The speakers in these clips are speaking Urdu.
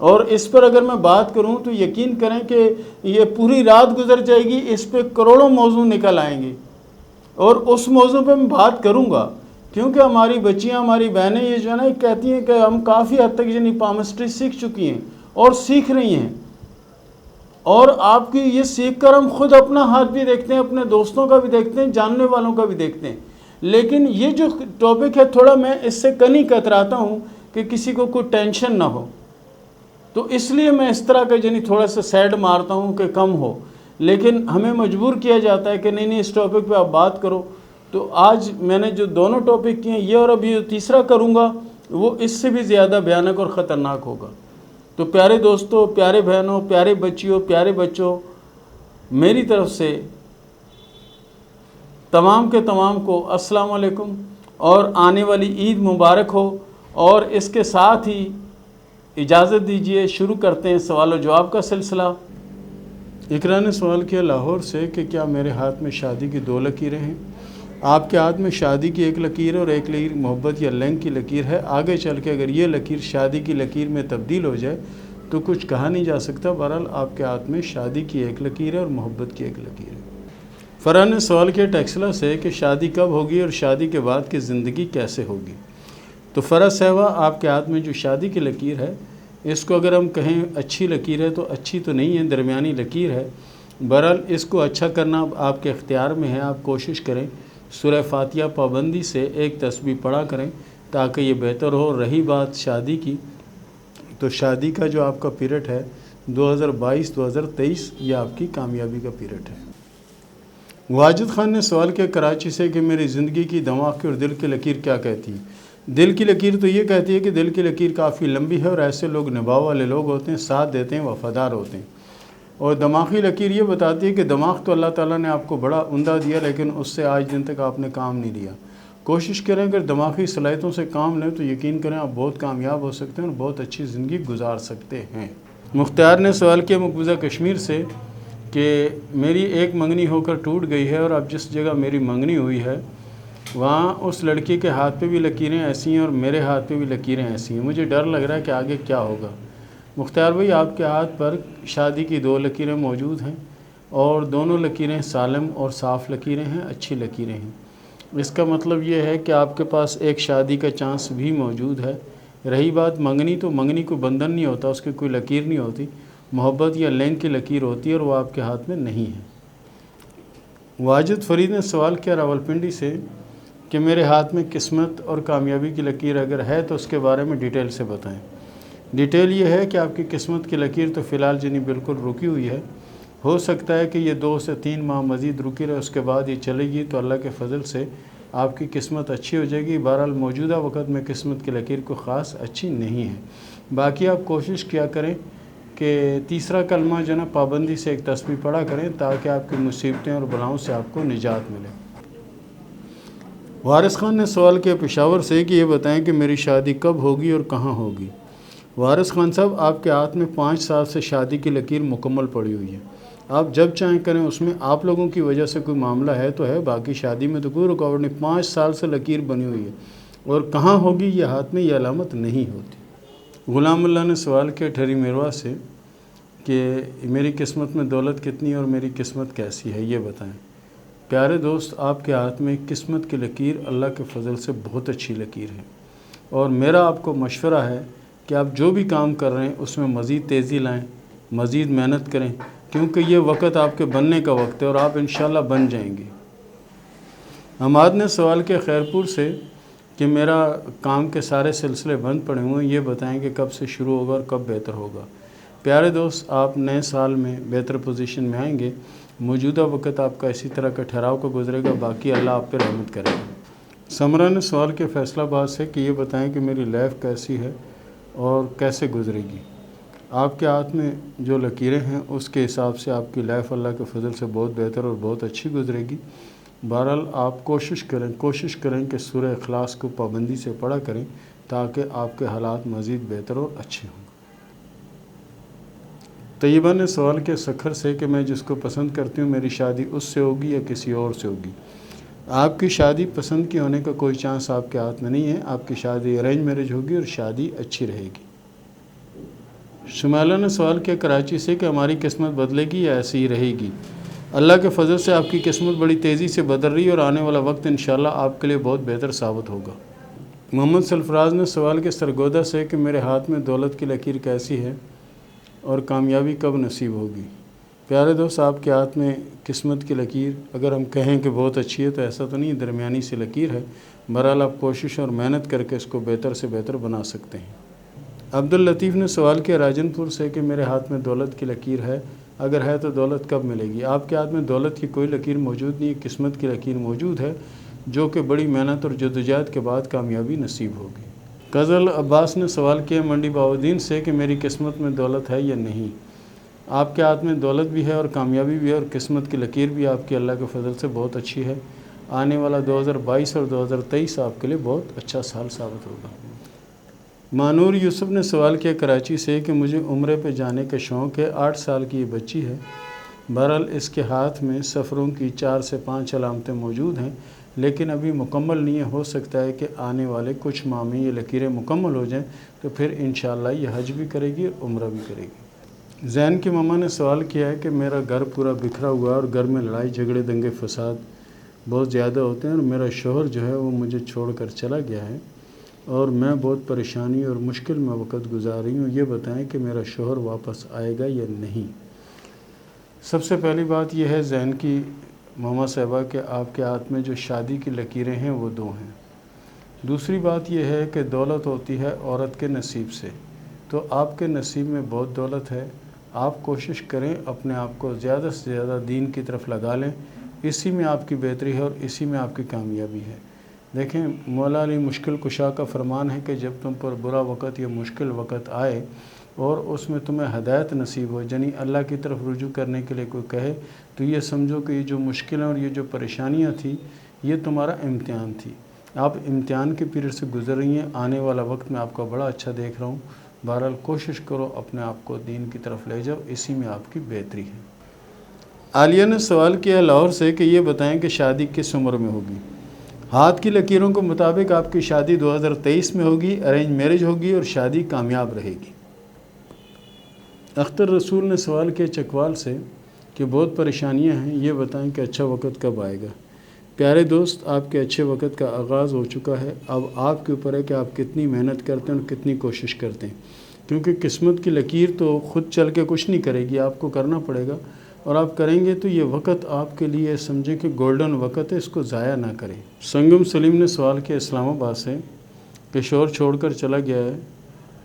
اور اس پر اگر میں بات کروں تو یقین کریں کہ یہ پوری رات گزر جائے گی، اس پہ کروڑوں موضوع نکل آئیں گے، اور اس موضوع پہ میں بات کروں گا، کیونکہ ہماری بچیاں، ہماری بہنیں یہ جو ہے نا کہتی ہیں کہ ہم کافی حد تک یعنی پامسٹری سیکھ چکی ہیں اور سیکھ رہی ہیں، اور آپ کی یہ سیکھ کر ہم خود اپنا ہاتھ بھی دیکھتے ہیں، اپنے دوستوں کا بھی دیکھتے ہیں، جاننے والوں کا بھی دیکھتے ہیں۔ لیکن یہ جو ٹاپک ہے تھوڑا میں اس سے کنی کتراتا ہوں کہ کسی کو کوئی ٹینشن نہ ہو، تو اس لیے میں اس طرح کا یعنی تھوڑا سا سیڈ مارتا ہوں کہ کم ہو، لیکن ہمیں مجبور کیا جاتا ہے کہ نہیں اس ٹاپک پہ آپ بات کرو۔ تو آج میں نے جو دونوں ٹاپک کیے ہیں یہ، اور ابھی جو تیسرا کروں گا وہ اس سے بھی زیادہ بھیانک اور خطرناک ہوگا۔ تو پیارے دوستوں، پیارے بہنوں، پیارے بچیوں، پیارے بچوں، میری طرف سے تمام کے تمام کو السلام علیکم، اور آنے والی عید مبارک ہو۔ اور اس کے ساتھ ہی اجازت دیجیے شروع کرتے ہیں سوال و جواب کا سلسلہ۔ اقرا نے سوال کیا لاہور سے کہ کیا میرے ہاتھ میں شادی کی 2 لکیریں ہیں؟ آپ کے ہاتھ میں شادی کی 1 لکیر ہے اور 1 لکیر محبت یا لنگ کی لکیر ہے۔ آگے چل کے اگر یہ لکیر شادی کی لکیر میں تبدیل ہو جائے تو کچھ کہا نہیں جا سکتا۔ بہرحال آپ کے ہاتھ میں شادی کی 1 لکیر ہے اور محبت کی 1 لکیر ہے۔ فرح نے سوال کیا ٹیکسلا سے کہ شادی کب ہوگی اور شادی کے بعد کی زندگی کیسے ہوگی؟ تو فرح صاحبہ، آپ کے ہاتھ میں جو شادی کی لکیر ہے، اس کو اگر ہم کہیں اچھی لکیر ہے تو اچھی تو نہیں ہے، درمیانی لکیر ہے۔ بہرحال اس کو اچھا کرنا آپ کے اختیار میں ہے۔ آپ کوشش کریں سورہ فاتحہ پابندی سے 1 تسبیح پڑھا کریں تاکہ یہ بہتر ہو۔ رہی بات شادی کی، تو شادی کا جو آپ کا پیریڈ ہے 2022-2023، یہ آپ کی کامیابی کا پیریڈ ہے۔ واجد خان نے سوال کیا کراچی سے کہ میری زندگی کی دماغ کی اور دل کی لکیر کیا کہتی ہے؟ دل کی لکیر تو یہ کہتی ہے کہ دل کی لکیر کافی لمبی ہے اور ایسے لوگ نبھاؤ والے لوگ ہوتے ہیں، ساتھ دیتے ہیں، وفادار ہوتے ہیں۔ اور دماغی لکیر یہ بتاتی ہے کہ دماغ تو اللہ تعالیٰ نے آپ کو بڑا عمدہ دیا، لیکن اس سے آج دن تک آپ نے کام نہیں لیا۔ کوشش کریں اگر دماغی صلاحیتوں سے کام لیں تو یقین کریں آپ بہت کامیاب ہو سکتے ہیں اور بہت اچھی زندگی گزار سکتے ہیں۔ مختار نے سوال کیا مقبوضہ کشمیر سے کہ میری ایک منگنی ہو کر ٹوٹ گئی ہے، اور اب جس جگہ میری منگنی ہوئی ہے وہاں اس لڑکی کے ہاتھ پہ بھی لکیریں ایسی ہیں اور میرے ہاتھ پہ بھی لکیریں ایسی ہیں۔ مجھے ڈر لگ رہا ہے کہ آگے کیا ہوگا۔ مختار بھائی، آپ کے ہاتھ پر شادی کی 2 لکیریں موجود ہیں، اور دونوں لکیریں سالم اور صاف لکیریں ہیں، اچھی لکیریں ہیں۔ اس کا مطلب یہ ہے کہ آپ کے پاس ایک شادی کا چانس بھی موجود ہے۔ رہی بات منگنی، تو منگنی کو بندھن نہیں ہوتا، اس کی کوئی لکیر نہیں ہوتی، محبت یا لنگ کی لکیر ہوتی ہے، اور وہ آپ کے ہاتھ میں نہیں ہے۔ واجد فرید نے سوال کیا راولپنڈی سے کہ میرے ہاتھ میں قسمت اور کامیابی کی لکیر اگر ہے تو اس کے بارے میں ڈیٹیل سے بتائیں۔ ڈیٹیل یہ ہے کہ آپ کی قسمت کی لکیر تو فی الحال جنی بالکل رکی ہوئی ہے۔ ہو سکتا ہے کہ یہ 2 سے 3 ماہ مزید رکی رہے، اس کے بعد یہ چلے گی تو اللہ کے فضل سے آپ کی قسمت اچھی ہو جائے گی۔ بہرحال موجودہ وقت میں قسمت کی لکیر کو خاص اچھی نہیں ہے۔ باقی آپ کوشش کیا کریں کہ تیسرا کلمہ جو ہے نا پابندی سے 1 تسبیح پڑھا کریں تاکہ آپ کی مصیبتیں اور بلاؤں سے آپ کو نجات ملے۔ وارث خان نے سوال کیا پشاور سے کہ یہ بتائیں کہ میری شادی کب ہوگی اور کہاں ہوگی؟ وارث خان صاحب، آپ کے ہاتھ میں 5 سال سے شادی کی لکیر مکمل پڑی ہوئی ہے۔ آپ جب چاہیں کریں، اس میں آپ لوگوں کی وجہ سے کوئی معاملہ ہے تو ہے، باقی شادی میں تو کوئی رکاوٹ نہیں۔ 5 سال سے لکیر بنی ہوئی ہے، اور کہاں ہوگی یہ ہاتھ میں یہ علامت نہیں ہوتی۔ غلام اللہ نے سوال کیا ٹھری میروا سے کہ میری قسمت میں دولت کتنی اور میری قسمت کیسی ہے، یہ بتائیں۔ پیارے دوست، آپ کے ہاتھ میں قسمت کی لکیر اللہ کے فضل سے بہت اچھی لکیر ہے، اور میرا آپ کو مشورہ ہے کہ آپ جو بھی کام کر رہے ہیں اس میں مزید تیزی لائیں، مزید محنت کریں، کیونکہ یہ وقت آپ کے بننے کا وقت ہے اور آپ انشاءاللہ بن جائیں گے۔ حماد نے سوال کیا خیرپور سے کہ میرا کام کے سارے سلسلے بند پڑے ہوئے ہیں، یہ بتائیں کہ کب سے شروع ہوگا اور کب بہتر ہوگا۔ پیارے دوست، آپ نئے سال میں بہتر پوزیشن میں آئیں گے۔ موجودہ وقت آپ کا اسی طرح کا ٹھہراؤ کا گزرے گا، باقی اللہ آپ پہ رحمت کرے گا۔ سمرہ نے سوال کیا فیصلہ آباد سے کہ یہ بتائیں کہ میری لائف کیسی ہے اور کیسے گزرے گی؟ آپ کے ہاتھ میں جو لکیریں ہیں اس کے حساب سے آپ کی لائف اللہ کے فضل سے بہت بہتر اور بہت اچھی گزرے گی۔ بہرحال آپ کوشش کریں کہ سورہ اخلاص کو پابندی سے پڑھا کریں تاکہ آپ کے حالات مزید بہتر اور اچھے ہوں۔ طیبہ نے سوال کیا سکھر سے کہ میں جس کو پسند کرتی ہوں میری شادی اس سے ہوگی یا کسی اور سے ہوگی؟ آپ کی شادی پسند کی ہونے کا کوئی چانس آپ کے ہاتھ میں نہیں ہے، آپ کی شادی ارینج میرج ہوگی اور شادی اچھی رہے گی۔ شمالہ نے سوال کیا کراچی سے کہ ہماری قسمت بدلے گی یا ایسی ہی رہے گی؟ اللہ کے فضل سے آپ کی قسمت بڑی تیزی سے بدل رہی ہے اور آنے والا وقت انشاءاللہ آپ کے لیے بہت بہتر ثابت ہوگا۔ محمد سرفراز نے سوال کیا سرگودا سے کہ میرے ہاتھ میں دولت کی لکیر کیسی ہے اور کامیابی کب نصیب ہوگی؟ پیارے دوست، آپ کے ہاتھ میں قسمت کی لکیر اگر ہم کہیں کہ بہت اچھی ہے تو ایسا تو نہیں، درمیانی سی لکیر ہے۔ بہرحال آپ کوشش اور محنت کر کے اس کو بہتر سے بہتر بنا سکتے ہیں۔ عبداللطیف نے سوال کیا راجن پور سے کہ میرے ہاتھ میں دولت کی لکیر ہے، اگر ہے تو دولت کب ملے گی؟ آپ کے ہاتھ میں دولت کی کوئی لکیر موجود نہیں ہے، قسمت کی لکیر موجود ہے جو کہ بڑی محنت اور جدوجہد کے بعد کامیابی نصیب ہوگی۔ غزل عباس نے سوال کیا منڈی باؤدین سے کہ میری قسمت میں دولت ہے یا نہیں؟ آپ کے ہاتھ میں دولت بھی ہے اور کامیابی بھی ہے اور قسمت کی لکیر بھی آپ کی اللہ کے فضل سے بہت اچھی ہے۔ آنے والا 2022 اور 2023 آپ کے لیے بہت اچھا سال ثابت ہوگا۔ مانور یوسف نے سوال کیا کراچی سے کہ مجھے عمرے پہ جانے کا شوق ہے، 8 سال کی یہ بچی ہے، بہرحال اس کے ہاتھ میں سفروں کی 4 سے 5 علامتیں موجود ہیں لیکن ابھی مکمل نہیں ہے، ہو سکتا ہے کہ آنے والے کچھ ماہ میں یہ لکیریں مکمل ہو جائیں تو پھر انشاءاللہ یہ حج بھی کرے گی اور عمرہ بھی کرے گی۔ زین کی ماما نے سوال کیا ہے کہ میرا گھر پورا بکھرا ہوا ہے اور گھر میں لڑائی جھگڑے دنگے فساد بہت زیادہ ہوتے ہیں اور میرا شوہر جو ہے وہ مجھے چھوڑ کر چلا گیا ہے اور میں بہت پریشانی اور مشکل میں وقت گزار رہی ہوں، یہ بتائیں کہ میرا شوہر واپس آئے گا یا نہیں؟ سب سے پہلی بات یہ ہے زین کی ماما صاحبہ کہ آپ کے ہاتھ میں جو شادی کی لکیریں ہیں وہ 2 ہیں۔ دوسری بات یہ ہے کہ دولت ہوتی ہے عورت کے نصیب سے، تو آپ کے نصیب میں بہت دولت ہے، آپ کوشش کریں اپنے آپ کو زیادہ سے زیادہ دین کی طرف لگا لیں، اسی میں آپ کی بہتری ہے اور اسی میں آپ کی کامیابی ہے۔ دیکھیں مولا علی مشکل کشا کا فرمان ہے کہ جب تم پر برا وقت یا مشکل وقت آئے اور اس میں تمہیں ہدایت نصیب ہو، یعنی اللہ کی طرف رجوع کرنے کے لیے کوئی کہے تو یہ سمجھو کہ یہ جو مشکلیں اور یہ جو پریشانیاں تھیں یہ تمہارا امتحان تھی، آپ امتحان کے پیریڈ سے گزر رہی ہیں، آنے والا وقت میں آپ کا بڑا اچھا دیکھ رہا ہوں، بہرحال کوشش کرو اپنے آپ کو دین کی طرف لے جاؤ، اسی میں آپ کی بہتری ہے۔ عالیہ نے سوال کیا لاہور سے کہ یہ بتائیں کہ شادی کس عمر میں ہوگی؟ ہاتھ کی لکیروں کے مطابق آپ کی شادی 2023 میں ہوگی، ارینج میرج ہوگی اور شادی کامیاب رہے گی۔ اختر رسول نے سوال کیا چکوال سے کہ بہت پریشانیاں ہیں، یہ بتائیں کہ اچھا وقت کب آئے گا؟ پیارے دوست، آپ کے اچھے وقت کا آغاز ہو چکا ہے، اب آپ کے اوپر ہے کہ آپ کتنی محنت کرتے ہیں اور کتنی کوشش کرتے ہیں، کیونکہ قسمت کی لکیر تو خود چل کے کچھ نہیں کرے گی، آپ کو کرنا پڑے گا اور آپ کریں گے تو یہ وقت آپ کے لیے سمجھیں کہ گولڈن وقت ہے، اس کو ضائع نہ کریں۔ سنگم سلیم نے سوال کیا اسلام آباد سے کہ شوہر چھوڑ کر چلا گیا ہے،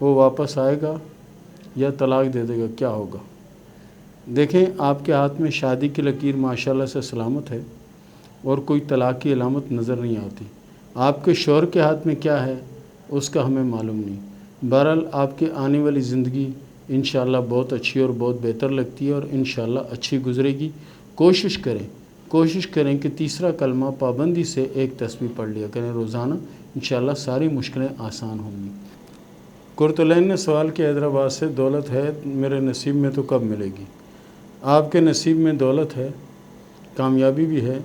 وہ واپس آئے گا یا طلاق دے دے گا، کیا ہوگا؟ دیکھیں آپ کے ہاتھ میں شادی کی لکیر ماشاءاللہ سے سلامت ہے اور کوئی طلاق کی علامت نظر نہیں آتی۔ آپ کے شوہر کے ہاتھ میں کیا ہے اس کا ہمیں معلوم نہیں، بہرحال آپ کی آنے والی زندگی انشاءاللہ بہت اچھی اور بہت بہتر لگتی ہے اور انشاءاللہ اچھی گزرے گی۔ کوشش کریں کہ تیسرا کلمہ پابندی سے 1 تسبیح پڑھ لیا کریں روزانہ، انشاءاللہ ساری مشکلیں آسان ہوں گی۔ کرتلین نے سوال کیا حیدرآباد سے دولت ہے میرے نصیب میں تو کب ملے گی؟ آپ کے نصیب میں دولت ہے، کامیابی بھی ہے،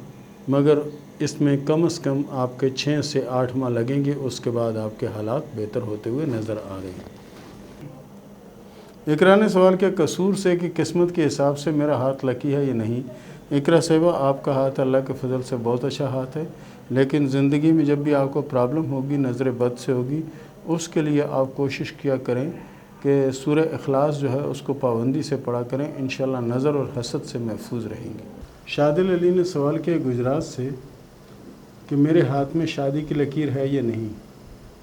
مگر اس میں کم از کم آپ کے 6 سے 8 ماہ لگیں گے، اس کے بعد آپ کے حالات بہتر ہوتے ہوئے نظر آ رہے ہیں۔ اقرا نے سوال کیا قصور سے کہ قسمت کے حساب سے میرا ہاتھ لکی ہے یا نہیں؟ اقرا صاحبہ آپ کا ہاتھ اللہ کے فضل سے بہت اچھا ہاتھ ہے، لیکن زندگی میں جب بھی آپ کو پرابلم ہوگی، نظر بد سے ہوگی، اس کے لیے آپ کوشش کیا کریں کہ سورہ اخلاص جو ہے اس کو پابندی سے پڑھا کریں، انشاءاللہ نظر اور حسد سے محفوظ رہیں گے۔ شادل علی نے سوال کیا گجرات سے کہ میرے ہاتھ میں شادی کی لکیر ہے یا نہیں،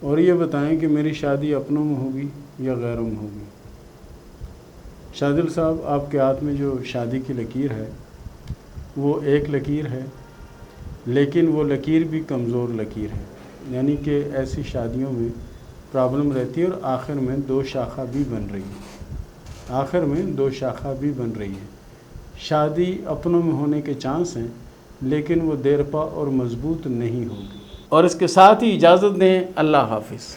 اور یہ بتائیں کہ میری شادی اپنوں میں ہوگی یا غیروں میں ہوگی؟ شادل صاحب آپ کے ہاتھ میں جو شادی کی لکیر ہے وہ 1 لکیر ہے، لیکن وہ لکیر بھی کمزور لکیر ہے، یعنی کہ ایسی شادیوں میں پرابلم رہتی ہے اور آخر میں 2 شاخہ بھی بن رہی ہے۔ شادی اپنوں میں ہونے کے چانس ہیں لیکن وہ دیرپا اور مضبوط نہیں ہوگی۔ اور اس کے ساتھ ہی اجازت دیں، اللہ حافظ۔